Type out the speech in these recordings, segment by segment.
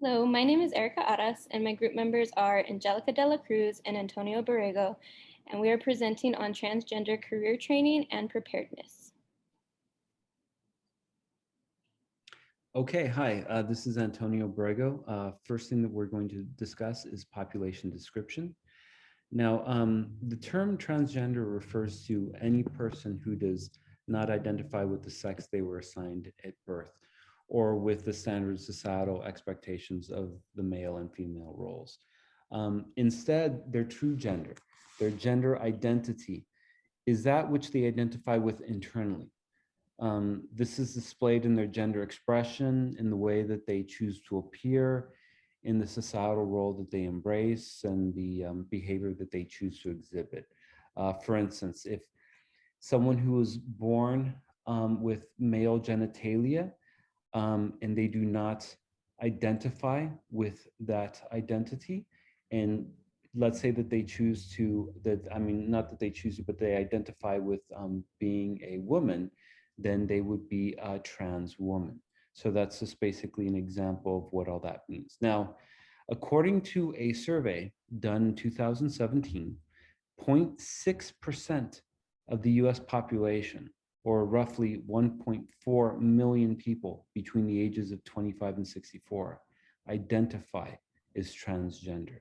Hello, my name is Erica Aras, and my group members are Angelica de la Cruz and Antonio Borrego, and we are presenting on transgender career training and preparedness. Okay, hi, this is Antonio Borrego. First thing that we're going to discuss is population description. Now, the term transgender refers to any person who does not identify with the sex they were assigned at birth or with the standard societal expectations of the male and female roles. Instead, their true gender, their gender identity, is that which they identify with internally. This is displayed in their gender expression, in the way that they choose to appear, in the societal role that they embrace, and the behavior that they choose to exhibit. For instance, if someone who was born with male genitalia and they do not identify with that identity, and let's say that they choose to, not that they choose to, but they identify with being a woman, then they would be a trans woman. So that's just basically an example of what all that means. Now, according to a survey done in 2017, 0.6% of the US population, or roughly 1.4 million people between the ages of 25 and 64, identify as transgender.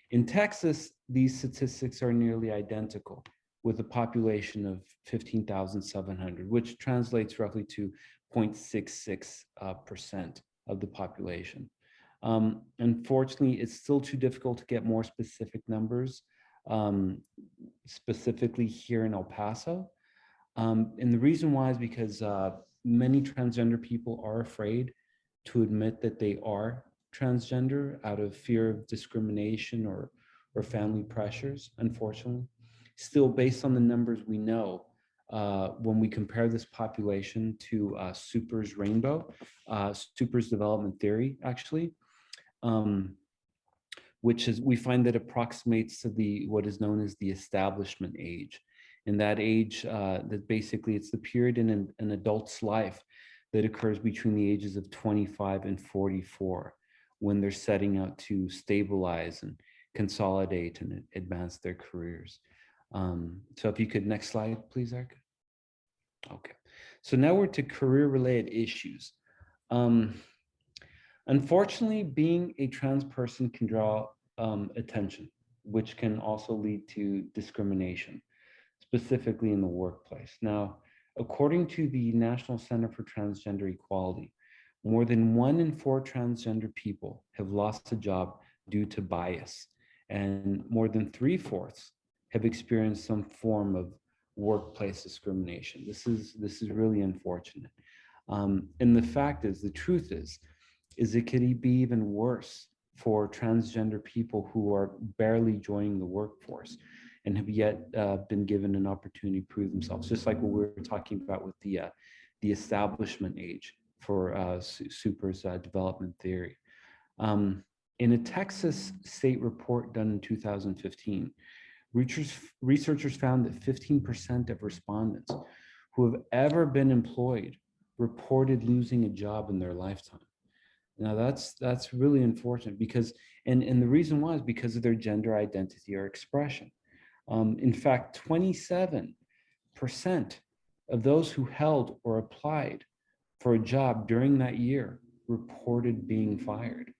In Texas, these statistics are nearly identical, with a population of 15,700, which translates roughly to 0.66% of the population. Unfortunately, it's still too difficult to get more specific numbers, specifically here in El Paso. And the reason why is because many transgender people are afraid to admit that they are transgender out of fear of discrimination or family pressures, unfortunately. Still, based on the numbers we know, when we compare this population to Super's rainbow, Super's development theory, actually, which is, we find that approximates to what is known as the establishment age. In that age, that basically it's the period in an adult's life that occurs between the ages of 25 and 44, when they're setting out to stabilize and consolidate and advance their careers. So if you could, next slide, please, Erica. Okay, so now we're to career-related issues. Unfortunately, being a trans person can draw attention, which can also lead to discrimination, specifically in the workplace. Now, according to the National Center for Transgender Equality, more than 1 in 4 transgender people have lost a job due to bias, and more than 3/4 have experienced some form of workplace discrimination. This is really unfortunate. And the fact is, the truth is it could be even worse for transgender people who are barely joining the workforce and have yet been given an opportunity to prove themselves, just like what we were talking about with the establishment age for Super's development theory. In a Texas state report done in 2015, researchers found that 15% of respondents who have ever been employed reported losing a job in their lifetime. Now that's really unfortunate, because, and the reason why is because of their gender identity or expression. In fact, 27% of those who held or applied for a job during that year reported being fired.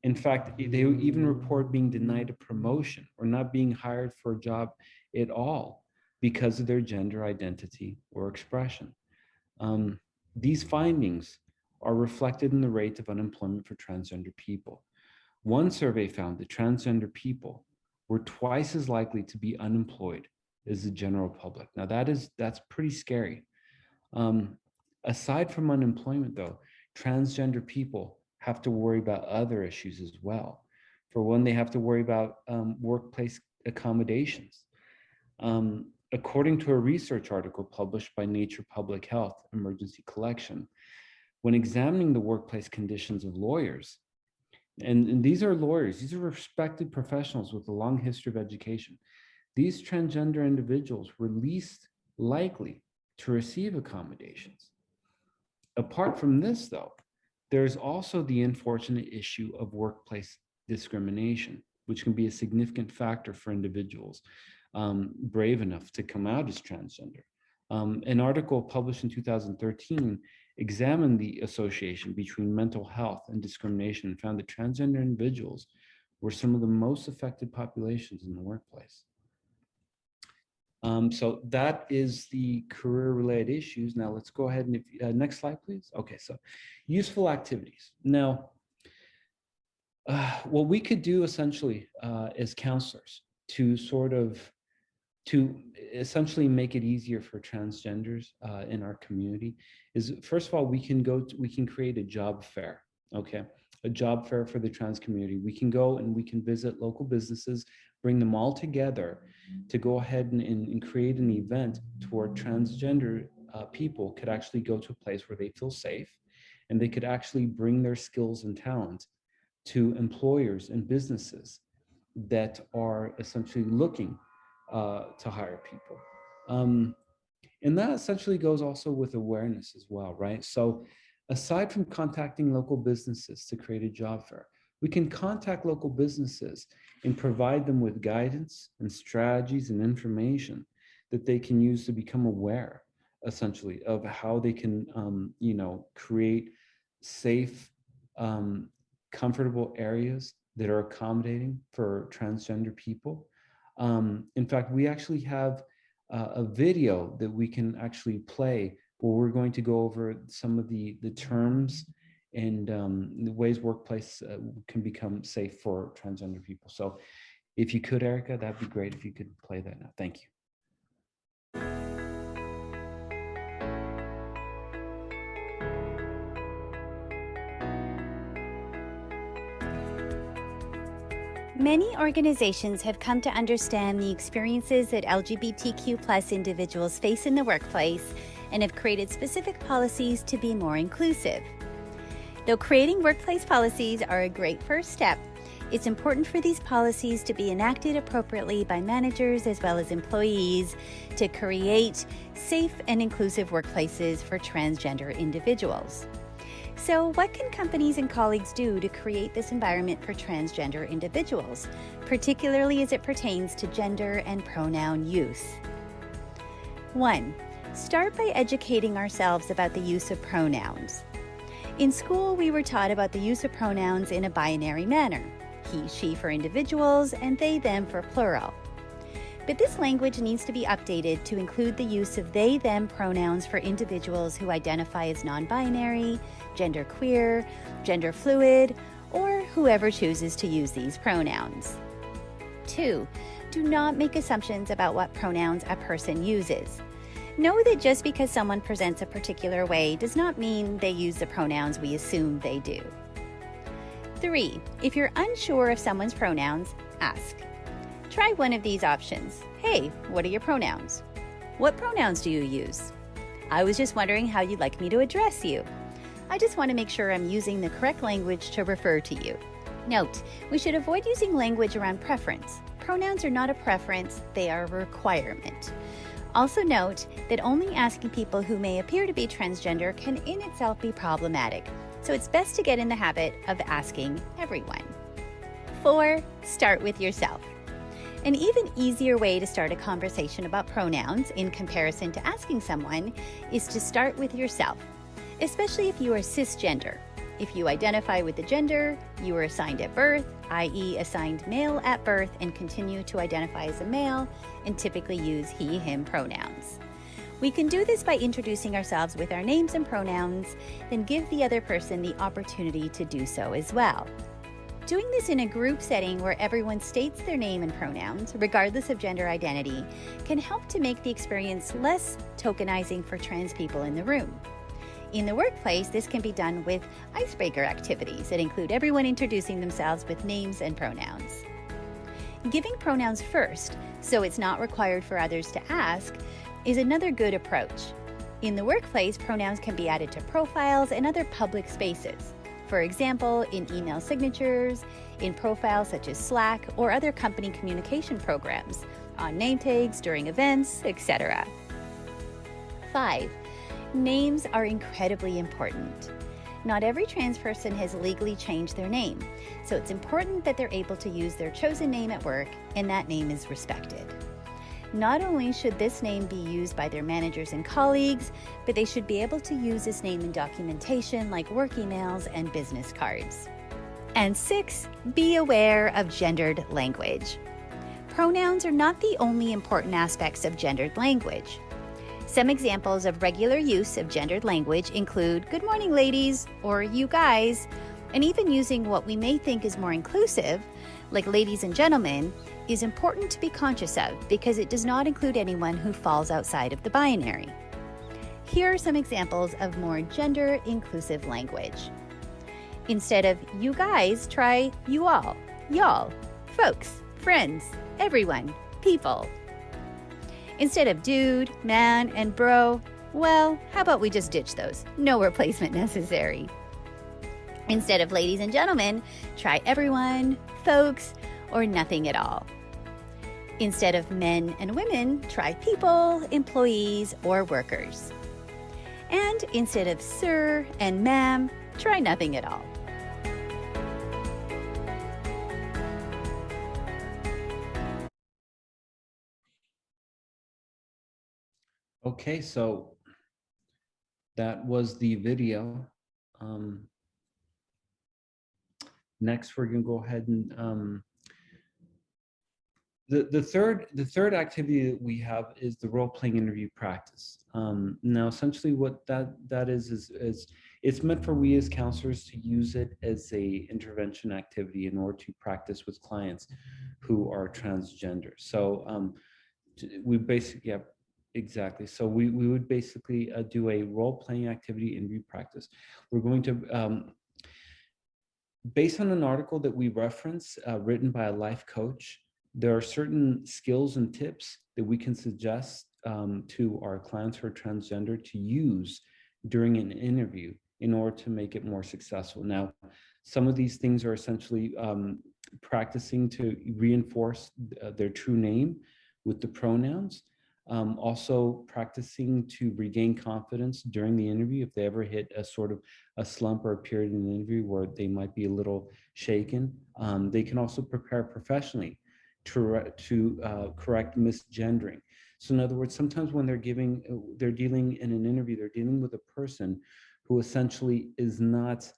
In fact, they even report being denied a promotion or not being hired for a job at all because of their gender identity or expression. These findings are reflected in the rate of unemployment for transgender people. One survey found that transgender people were twice as likely to be unemployed as the general public. Now that's pretty scary. Aside from unemployment though, transgender people have to worry about other issues as well. For one, they have to worry about workplace accommodations. According to a research article published by Nature Public Health Emergency Collection, when examining the workplace conditions of lawyers, and these are lawyers, these are respected professionals with a long history of education, these transgender individuals were least likely to receive accommodations. Apart from this though, There's also the unfortunate issue of workplace discrimination, which can be a significant factor for individuals brave enough to come out as transgender. An article published in 2013 examined the association between mental health and discrimination and found that transgender individuals were some of the most affected populations in the workplace. So that is the career-related issues. Now let's go ahead and next slide, please. Okay, so useful activities. Now, what we could do essentially as counselors to essentially make it easier for transgenders in our community is, first of all, we can create a job fair, okay? A job fair for the trans community. We can go and we can visit local businesses, bring them all together to go ahead and create an event to where transgender people could actually go to a place where they feel safe and they could actually bring their skills and talent to employers and businesses that are essentially looking to hire people. And that essentially goes also with awareness as well, right? So aside from contacting local businesses to create a job fair, we can contact local businesses and provide them with guidance and strategies and information that they can use to become aware, essentially, of how they can, create safe, comfortable areas that are accommodating for transgender people. In fact, we actually have a video that we can actually play where we're going to go over some of the terms and the ways workplace can become safe for transgender people. So if you could, Erica, that'd be great if you could play that now. Thank you. Many organizations have come to understand the experiences that LGBTQ+ individuals face in the workplace and have created specific policies to be more inclusive. Though creating workplace policies are a great first step, it's important for these policies to be enacted appropriately by managers as well as employees to create safe and inclusive workplaces for transgender individuals. So what can companies and colleagues do to create this environment for transgender individuals, particularly as it pertains to gender and pronoun use? 1. Start by educating ourselves about the use of pronouns. In school, we were taught about the use of pronouns in a binary manner, he, she for individuals, and they, them for plural. But this language needs to be updated to include the use of they, them pronouns for individuals who identify as non-binary, genderqueer, gender fluid, or whoever chooses to use these pronouns. 2. Do not make assumptions about what pronouns a person uses. Know that just because someone presents a particular way does not mean they use the pronouns we assume they do. 3. If you're unsure of someone's pronouns, ask. Try one of these options. Hey, what are your pronouns? What pronouns do you use? I was just wondering how you'd like me to address you. I just want to make sure I'm using the correct language to refer to you. Note, we should avoid using language around preference. Pronouns are not a preference, they are a requirement. Also note that only asking people who may appear to be transgender can in itself be problematic, so it's best to get in the habit of asking everyone. 4. Start with yourself. An even easier way to start a conversation about pronouns in comparison to asking someone is to start with yourself, especially if you are cisgender. If you identify with the gender you were assigned at birth, i.e. assigned male at birth and continue to identify as a male and typically use he, him pronouns. We can do this by introducing ourselves with our names and pronouns, then give the other person the opportunity to do so as well. Doing this in a group setting where everyone states their name and pronouns, regardless of gender identity, can help to make the experience less tokenizing for trans people in the room. In the workplace, this can be done with icebreaker activities that include everyone introducing themselves with names and pronouns. Giving pronouns first, so it's not required for others to ask, is another good approach. In the workplace, pronouns can be added to profiles and other public spaces. For example, in email signatures, in profiles such as Slack or other company communication programs, on name tags, during events, etc. 5. Names are incredibly important. Not every trans person has legally changed their name, so it's important that they're able to use their chosen name at work and that name is respected. Not only should this name be used by their managers and colleagues, but they should be able to use this name in documentation like work emails and business cards. And 6, be aware of gendered language. Pronouns are not the only important aspects of gendered language. Some examples of regular use of gendered language include good morning, ladies, or you guys, and even using what we may think is more inclusive, like ladies and gentlemen, is important to be conscious of because it does not include anyone who falls outside of the binary. Here are some examples of more gender inclusive language. Instead of you guys, try you all, y'all, folks, friends, everyone, people. Instead of dude, man, and bro, well, how about we just ditch those? No replacement necessary. Instead of ladies and gentlemen, try everyone, folks, or nothing at all. Instead of men and women, try people, employees, or workers. And instead of sir and ma'am, try nothing at all. Okay, so that was the video. Next, we're going to go ahead and the third activity that we have is the role-playing interview practice. Now, essentially, what that is it's meant for we as counselors to use it as a intervention activity in order to practice with clients who are transgender. So we basically, yeah, exactly. So we would basically do a role-playing activity interview practice. We're going to, based on an article that we reference written by a life coach, there are certain skills and tips that we can suggest to our clients who are transgender to use during an interview in order to make it more successful. Now, some of these things are essentially practicing to reinforce their true name with the pronouns. Also practicing to regain confidence during the interview if they ever hit a sort of a slump or a period in the interview where they might be a little shaken. They can also prepare professionally to correct misgendering. So in other words, sometimes when they're dealing in an interview, they're dealing with a person who essentially is not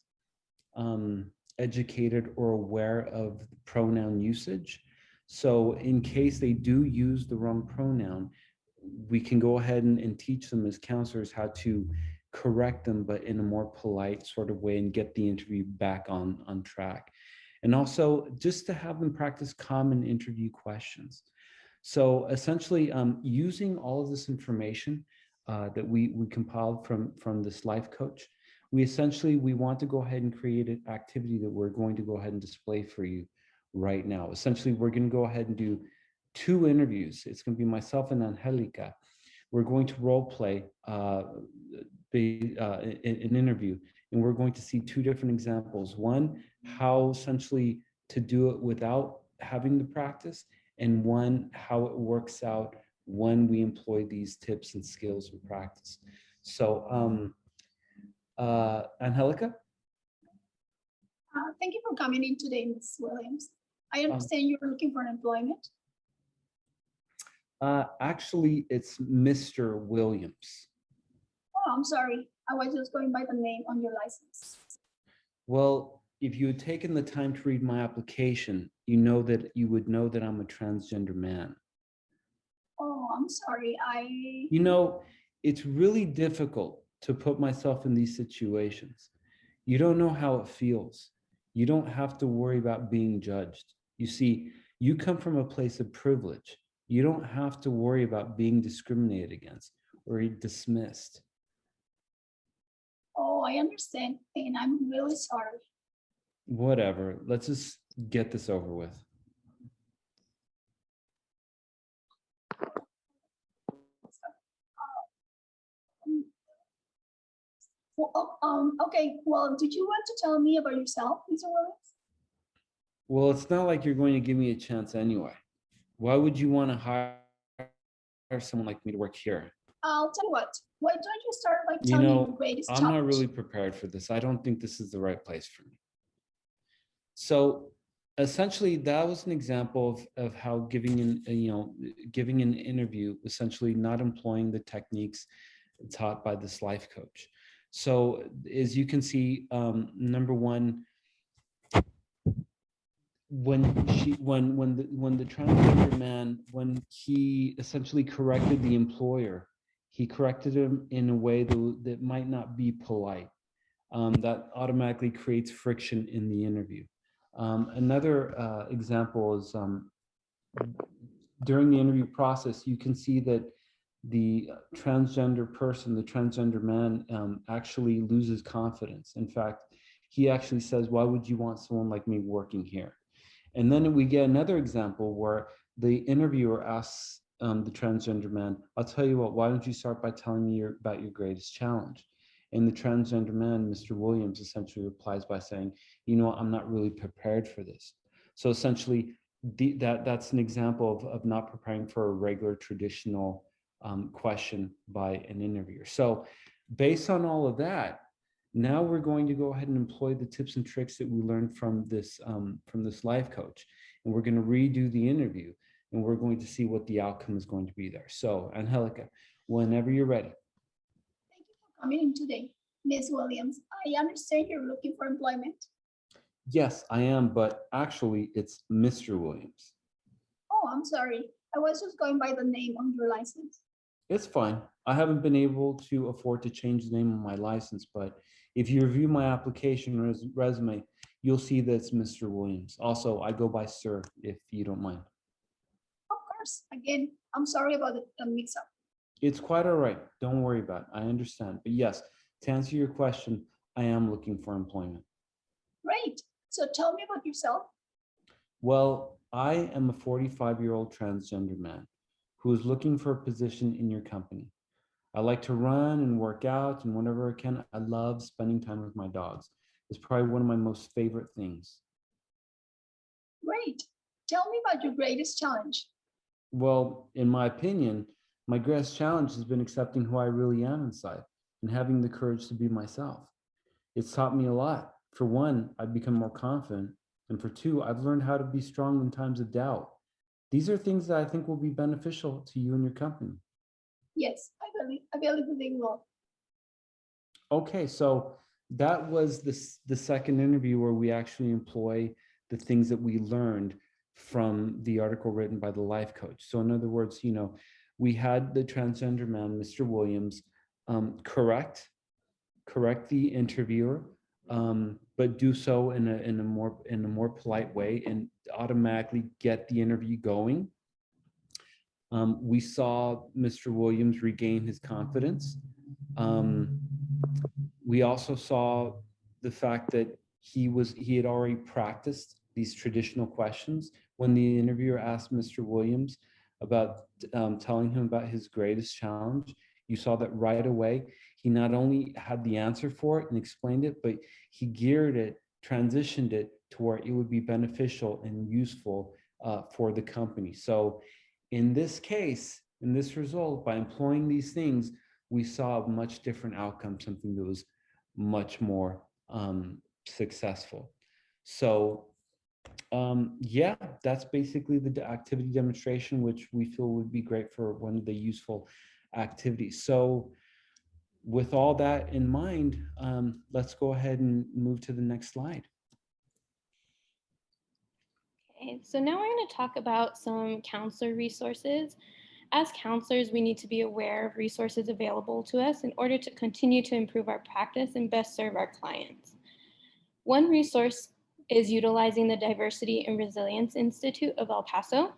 educated or aware of pronoun usage. So in case they do use the wrong pronoun, we can go ahead and teach them as counselors how to correct them, but in a more polite sort of way, and get the interview back on track. And also just to have them practice common interview questions. So essentially using all of this information that we compiled from this life coach, we want to go ahead and create an activity that we're going to go ahead and display for you right now. Essentially, we're going to go ahead and do 2 interviews. It's going to be myself and Angelica. We're going to role play an interview, and we're going to see 2 different examples. One, how essentially to do it without having the practice, and one, how it works out when we employ these tips and skills in practice. So, Angelica? Thank you for coming in today, Ms. Williams. I understand you're looking for employment. Actually, it's Mr. Williams. Oh, I'm sorry. I was just going by the name on your license. Well, if you had taken the time to read my application, you would know that I'm a transgender man. Oh, I'm sorry. It's really difficult to put myself in these situations. You don't know how it feels. You don't have to worry about being judged. You see, you come from a place of privilege. You don't have to worry about being discriminated against or dismissed. Oh, I understand, and I'm really sorry. Whatever. Let's just get this over with. Okay. Well, did you want to tell me about yourself, Mr. Williams? Well, it's not like you're going to give me a chance anyway. Why would you want to hire someone like me to work here? I'll tell you what. Why don't you start by You telling your know, greatest I'm challenge? not really prepared for this. I don't think this is the right place for me. So essentially, that was an example of how giving giving an interview, essentially not employing the techniques taught by this life coach. So as you can see, number one, when the transgender man, when he essentially corrected the employer, he corrected him in a way that might not be polite. That automatically creates friction in the interview. Another example is during the interview process, you can see that the transgender person, the transgender man, actually loses confidence. In fact, he actually says, "Why would you want someone like me working here?" And then we get another example where the interviewer asks the transgender man, "I'll tell you what, why don't you start by telling me about your greatest challenge?" And the transgender man, Mr. Williams, essentially replies by saying, "You know, I'm not really prepared for this." So essentially, that's an example of not preparing for a regular traditional question by an interviewer. So based on all of that, now we're going to go ahead and employ the tips and tricks that we learned from this life coach, and we're going to redo the interview, and we're going to see what the outcome is going to be there. So, Angelica, whenever you're ready. Thank you for coming in today. Ms. Williams, I understand you're looking for employment. Yes, I am, but actually it's Mr. Williams. Oh, I'm sorry. I was just going by the name on your license. It's fine. I haven't been able to afford to change the name of my license, but if you review my application resume, you'll see that it's Mr. Williams. Also, I go by Sir, if you don't mind. Of course. Again, I'm sorry about the mix-up. It's quite all right. Don't worry about it. I understand. But yes, to answer your question, I am looking for employment. Great. So tell me about yourself. Well, I am a 45-year-old transgender man who is looking for a position in your company. I like to run and work out, and whenever I can, I love spending time with my dogs. It's probably one of my most favorite things. Great. Tell me about your greatest challenge. Well, in my opinion, my greatest challenge has been accepting who I really am inside and having the courage to be myself. It's taught me a lot. For one, I've become more confident. And for two, I've learned how to be strong in times of doubt. These are things that I think will be beneficial to you and your company. Yes, I believe they will. Okay, so that was the second interview where we actually employ the things that we learned from the article written by the life coach. So in other words, we had the transgender man, Mr. Williams, correct the interviewer, but do so in a more polite way and automatically get the interview going. We saw Mr. Williams regain his confidence. We also saw the fact that he had already practiced these traditional questions. When the interviewer asked Mr. Williams about telling him about his greatest challenge, you saw that right away he not only had the answer for it and explained it, but he geared it, transitioned it to where it would be beneficial and useful for the company. So in this case, in this result, by employing these things, we saw a much different outcome, something that was much more successful. So yeah, that's basically the activity demonstration, which we feel would be great for one of the useful activities. So with all that in mind, let's go ahead and move to the next slide. Okay, so now we're going to talk about some counselor resources. As counselors, we need to be aware of resources available to us in order to continue to improve our practice and best serve our clients. One resource is utilizing the Diversity and Resilience Institute of El Paso.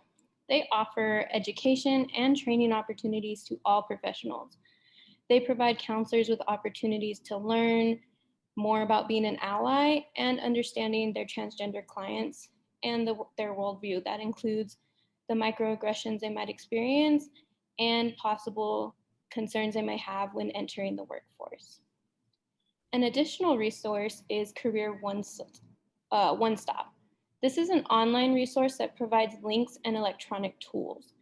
They offer education and training opportunities to all professionals. They provide counselors with opportunities to learn more about being an ally and understanding their transgender clients and their worldview. That includes the microaggressions they might experience and possible concerns they may have when entering the workforce. An additional resource is Career One Stop. This is an online resource that provides links and electronic tools.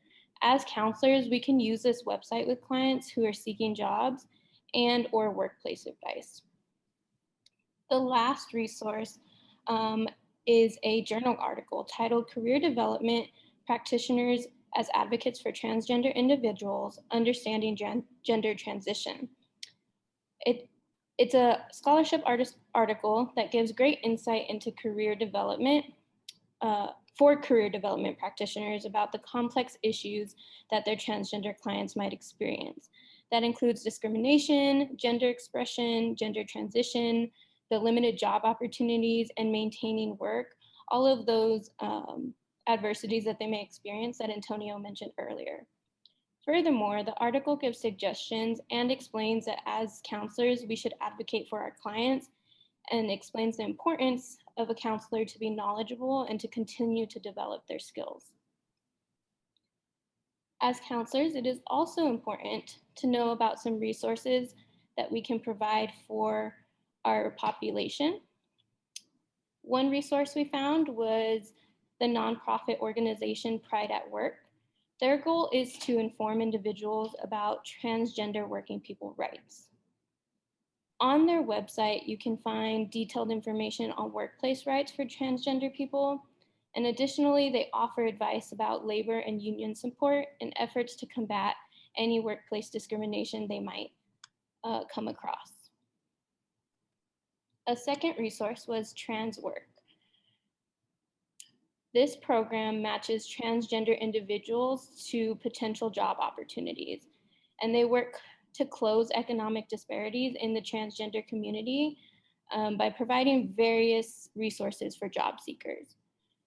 As counselors, we can use this website with clients who are seeking jobs and or workplace advice. The last resource is a journal article titled Career Development Practitioners as Advocates for Transgender Individuals, Understanding Gender Transition. It's a scholarship article that gives great insight into career development for career development practitioners about the complex issues that their transgender clients might experience. That includes discrimination, gender expression, gender transition, the limited job opportunities, and maintaining work, all of those adversities that they may experience that Antonio mentioned earlier. Furthermore, the article gives suggestions and explains that as counselors, we should advocate for our clients and explains the importance of a counselor to be knowledgeable and to continue to develop their skills. As counselors, it is also important to know about some resources that we can provide for our population. One resource we found was the nonprofit organization Pride at Work. Their goal is to inform individuals about transgender working people rights. On their website, you can find detailed information on workplace rights for transgender people. And additionally, they offer advice about labor and union support and efforts to combat any workplace discrimination they might come across. A second resource was Trans Work. This program matches transgender individuals to potential job opportunities, and they work to close economic disparities in the transgender community by providing various resources for job seekers.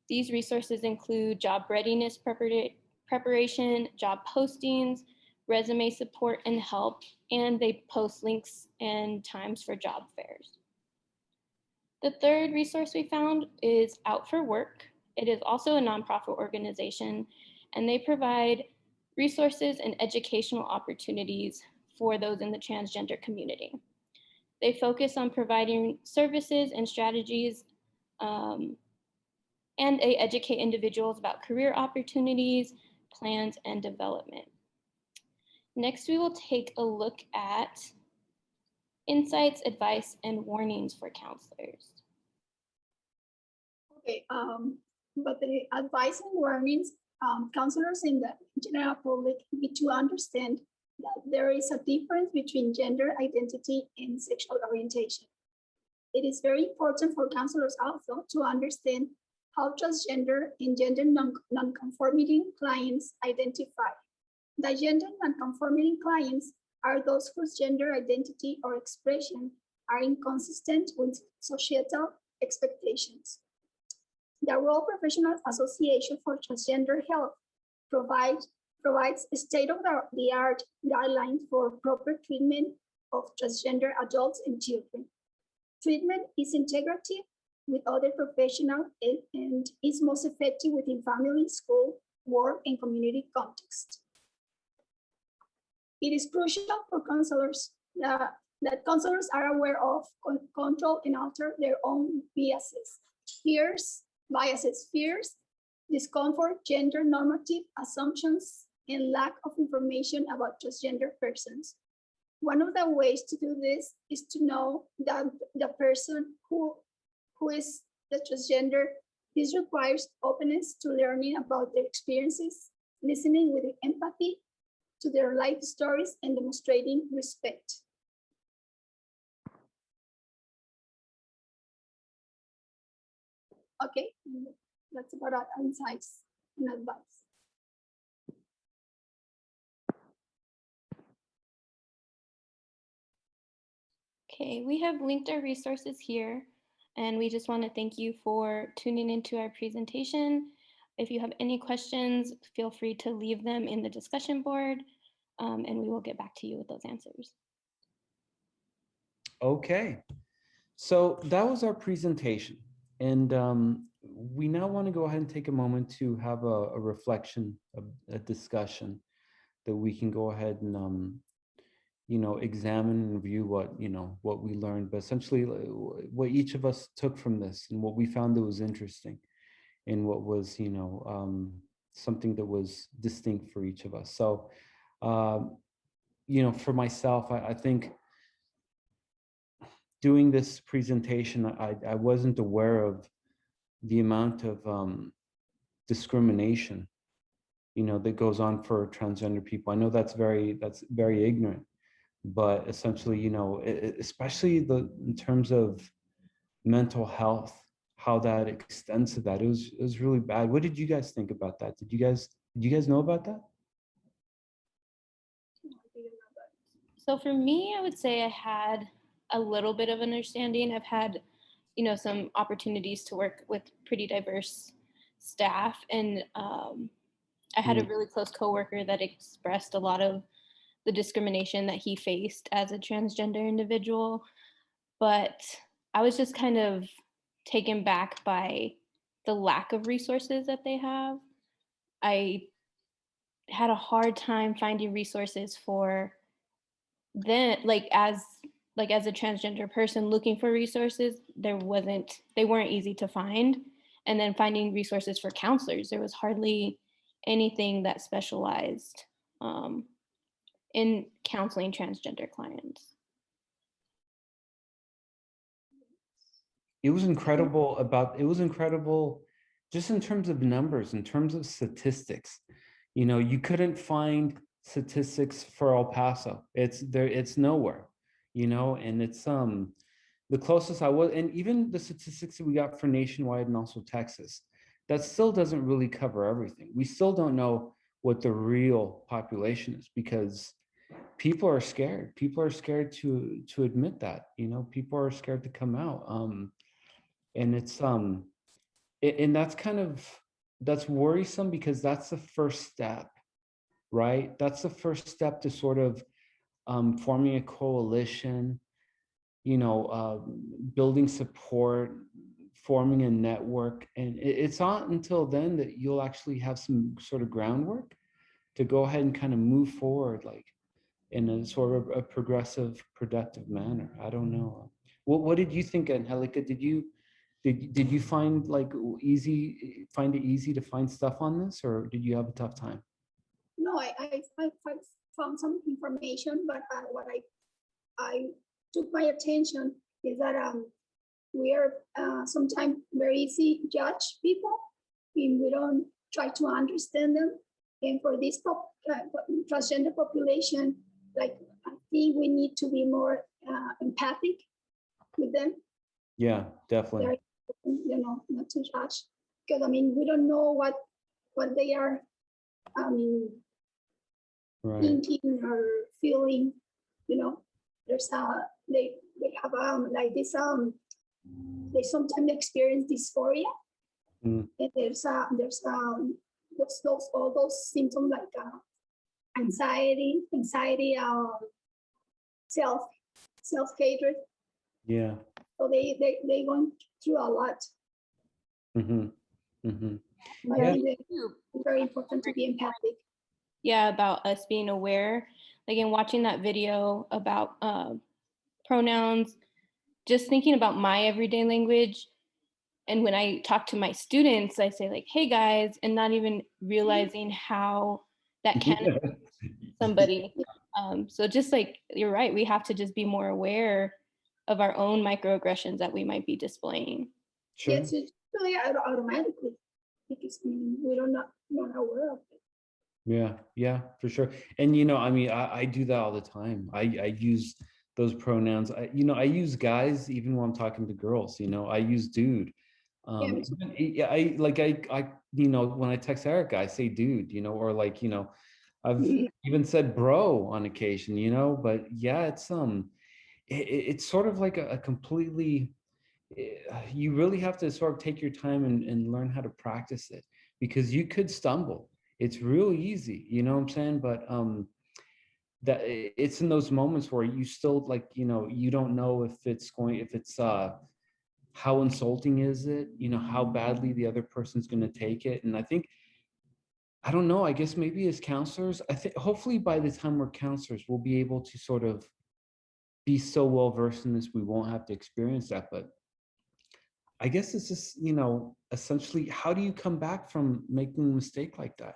These resources include job readiness preparation, job postings, resume support and help, and they post links and times for job fairs. The third resource we found is Out for Work. It is also a nonprofit organization, and they provide resources and educational opportunities for those in the transgender community. They focus on providing services and strategies and they educate individuals about career opportunities, plans, and development. Next, we will take a look at insights, advice, and warnings for counselors. Okay, but the advice and warnings, counselors in the general public need to understand that there is a difference between gender identity and sexual orientation. It is very important for counselors also to understand how transgender and gender nonconforming clients identify. The gender nonconforming clients are those whose gender identity or expression are inconsistent with societal expectations. The World Professional Association for Transgender Health provides state-of-the-art guidelines for proper treatment of transgender adults and children. Treatment is integrative with other professionals and is most effective within family, school, work, and community context. It is crucial for counselors that counselors are aware of, control, and alter their own biases, fears, discomfort, gender normative assumptions, and lack of information about transgender persons. One of the ways to do this is to know that the person who is the transgender. This requires openness to learning about their experiences, listening with empathy to their life stories, and demonstrating respect. Okay, that's about our insights and advice. Okay, we have linked our resources here, and we just want to thank you for tuning into our presentation. If you have any questions, feel free to leave them in the discussion board, and we will get back to you with those answers. Okay, so that was our presentation. And we now want to go ahead and take a moment to have a reflection, a discussion that we can go ahead and examine and review what we learned, but essentially what each of us took from this and what we found that was interesting and what was something that was distinct for each of us. So, for myself, I think doing this presentation, I wasn't aware of the amount of discrimination, that goes on for transgender people. I know that's very ignorant, but essentially, especially in terms of mental health, how that extends to that. It was really bad. What did you guys think about that? Did you guys know about that? So for me, I would say I had a little bit of understanding. I've had, some opportunities to work with pretty diverse staff, and I had a really close coworker that expressed a lot of the discrimination that he faced as a transgender individual. But I was just kind of taken back by the lack of resources that they have. I had a hard time finding resources for then, as a transgender person looking for resources, they weren't easy to find. And then finding resources for counselors, there was hardly anything that specialized in counseling transgender clients. It was incredible just in terms of numbers, in terms of statistics. You couldn't find statistics for El Paso. It's nowhere, and it's the closest I was, and even the statistics that we got for nationwide and also Texas, that still doesn't really cover everything. We still don't know what the real population is, because people are scared. People are scared to admit that, people are scared to come out. And it's and that's worrisome, because that's the first step, right? That's the first step to sort of forming a coalition, building support, forming a network. And it's not until then that you'll actually have some sort of groundwork to go ahead and kind of move forward, like in a sort of a progressive, productive manner. I don't know. What did you think, Angelica? Did you find find it easy to find stuff on this, or did you have a tough time? No, I found some information, but what I took my attention is that we are sometimes very easy to judge people when we don't try to understand them. And for this transgender population, I think we need to be more empathic with them. Yeah, definitely. Not to judge, because we don't know what they are Right. thinking or feeling. There's they have this they sometimes experience dysphoria. And there's all those symptoms like anxiety, self-hatred. Yeah. So they going through a lot. Yeah. It's very important to be empathic. Yeah, about us being aware. Like in watching that video about pronouns, just thinking about my everyday language. And when I talk to my students, I say like, hey guys, and not even realizing how that can affect somebody. So just like, you're right, we have to just be more aware of our own microaggressions that we might be displaying. Sure. Yes, it's really automatically, because we're not aware of it. Yeah, for sure. And I do that all the time. I use those pronouns. I use guys even when I'm talking to girls. I use dude. I when I text Erica, I say dude. Or I've even said bro on occasion. But yeah, it's sort of like a completely. You really have to sort of take your time and learn how to practice it, because you could stumble. It's real easy, you know what I'm saying? But that it's in those moments where you still you don't know if it's how insulting is it, how badly the other person's going to take it. And I think, I don't know, I guess maybe as counselors, I think hopefully by the time we're counselors, we'll be able to sort of be so well versed in this, we won't have to experience that. But I guess it's just, essentially, how do you come back from making a mistake like that?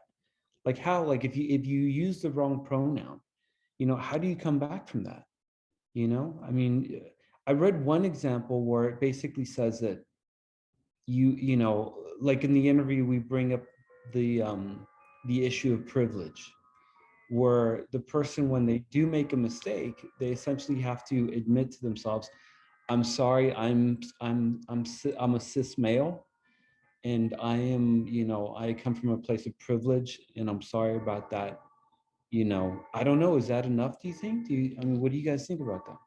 Like how, like if you use the wrong pronoun, how do you come back from that? I mean, I read one example where it basically says that like in the interview, we bring up the issue of privilege, where the person, when they do make a mistake, they essentially have to admit to themselves, I'm sorry, I'm a cis male, and I am, I come from a place of privilege, and I'm sorry about that. I don't know, is that enough, do you think? I mean, what do you guys think about that?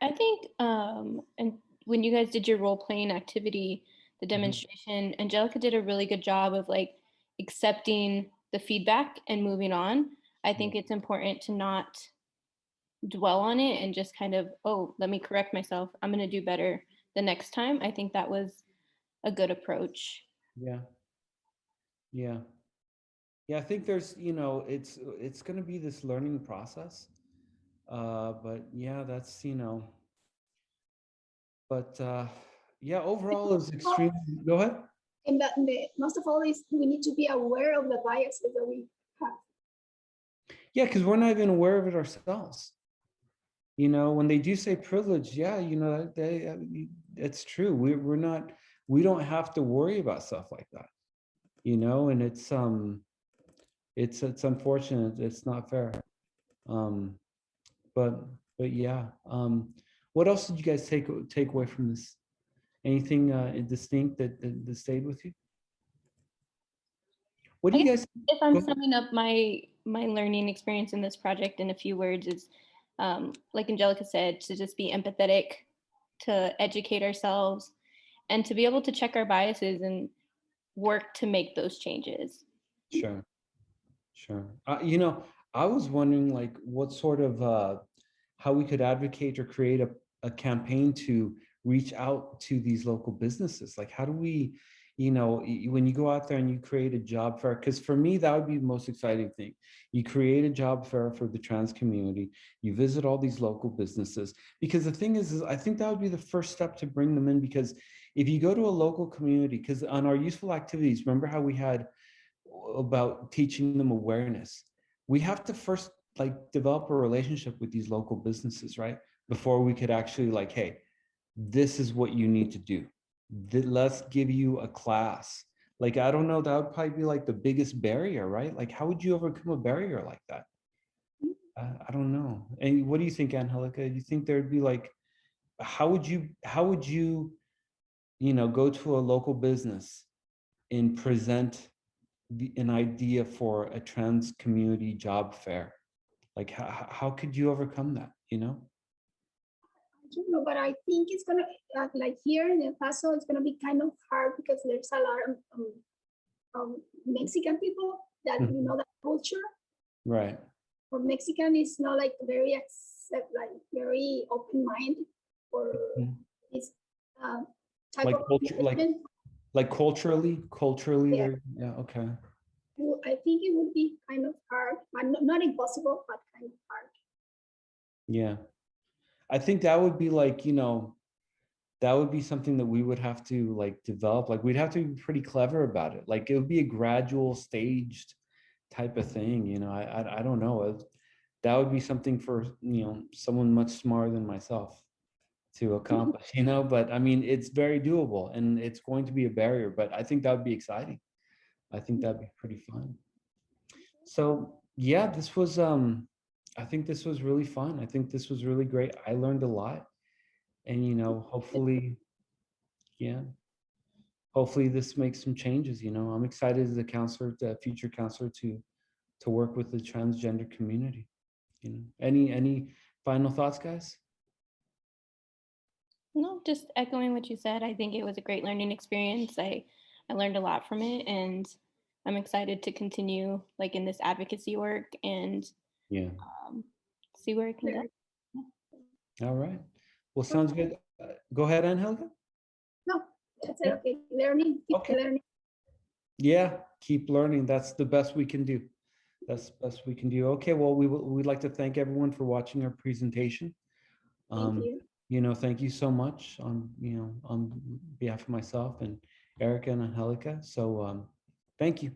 I think, and when you guys did your role playing activity, the Mhm. demonstration, Angelica did a really good job of like accepting the feedback and moving on. I think it's important to not dwell on it and just kind of, oh, let me correct myself. I'm going to do better the next time. I think that was a good approach. Yeah, yeah. Yeah, I think there's, it's going to be this learning process. But yeah, that's, but yeah, overall is extremely, go ahead. And that most of all is we need to be aware of the biases that we have. Yeah, because we're not even aware of it ourselves. When they do say privilege, yeah, it's true. We don't have to worry about stuff like that, and it's unfortunate. It's not fair. Um, but yeah. What else did you guys take away from this? Anything distinct that stayed with you? What do I you guess guys if I'm go ahead. summing up my learning experience in this project in a few words is, like Angelica said, to just be empathetic, to educate ourselves, and to be able to check our biases and work to make those changes. Sure. Sure. I was wondering like what sort of how we could advocate or create a campaign to reach out to these local businesses. Like how do we, when you go out there and you create a job fair, because for me, that would be the most exciting thing. You create a job fair for the trans community, you visit all these local businesses, because the thing is I think that would be the first step to bring them in, because if you go to a local community, because on our useful activities, remember how we had about teaching them awareness. We have to first like develop a relationship with these local businesses, right? Before we could actually like, hey, this is what you need to do. Let's give you a class. Like, I don't know, that would probably be like the biggest barrier, right? Like, how would you overcome a barrier like that? I don't know. And what do you think, Angelica? You think there'd be like, how would you, go to a local business and present an idea for a trans community job fair? Like how could you overcome that, I don't know, but I think it's gonna like here in El Paso, it's gonna be kind of hard because there's a lot of Mexican people that that culture Right. for Mexican is not like very very open mind for this type Like of culture, engagement. like culturally Yeah, there. Yeah, okay. I think it would be kind of hard, but not impossible, but kind of hard. Yeah, I think that would be like, that would be something that we would have to like develop. Like we'd have to be pretty clever about it. Like it would be a gradual, staged type of thing. I don't know. That would be something for someone much smarter than myself to accomplish. But I mean, it's very doable, and it's going to be a barrier. But I think that would be exciting. I think that'd be pretty fun. So yeah, this was I think this was really fun. I think this was really great. I learned a lot, and hopefully, yeah, hopefully this makes some changes. I'm excited as a counselor, the future counselor, to work with the transgender community. Any final thoughts, guys? No, just echoing what you said. I think it was a great learning experience. I learned a lot from it, and I'm excited to continue like in this advocacy work and Yeah. see where it can go. All right. Well, sounds good. Go ahead, Angelica. No, that's it. Yeah. Okay, learning, keep Okay. learning. Yeah, keep learning. That's the best we can do. That's the best we can do. Okay, well, we'd like to thank everyone for watching our presentation. Thank you. thank you so much on behalf of myself and Erica and Angelica. So thank you.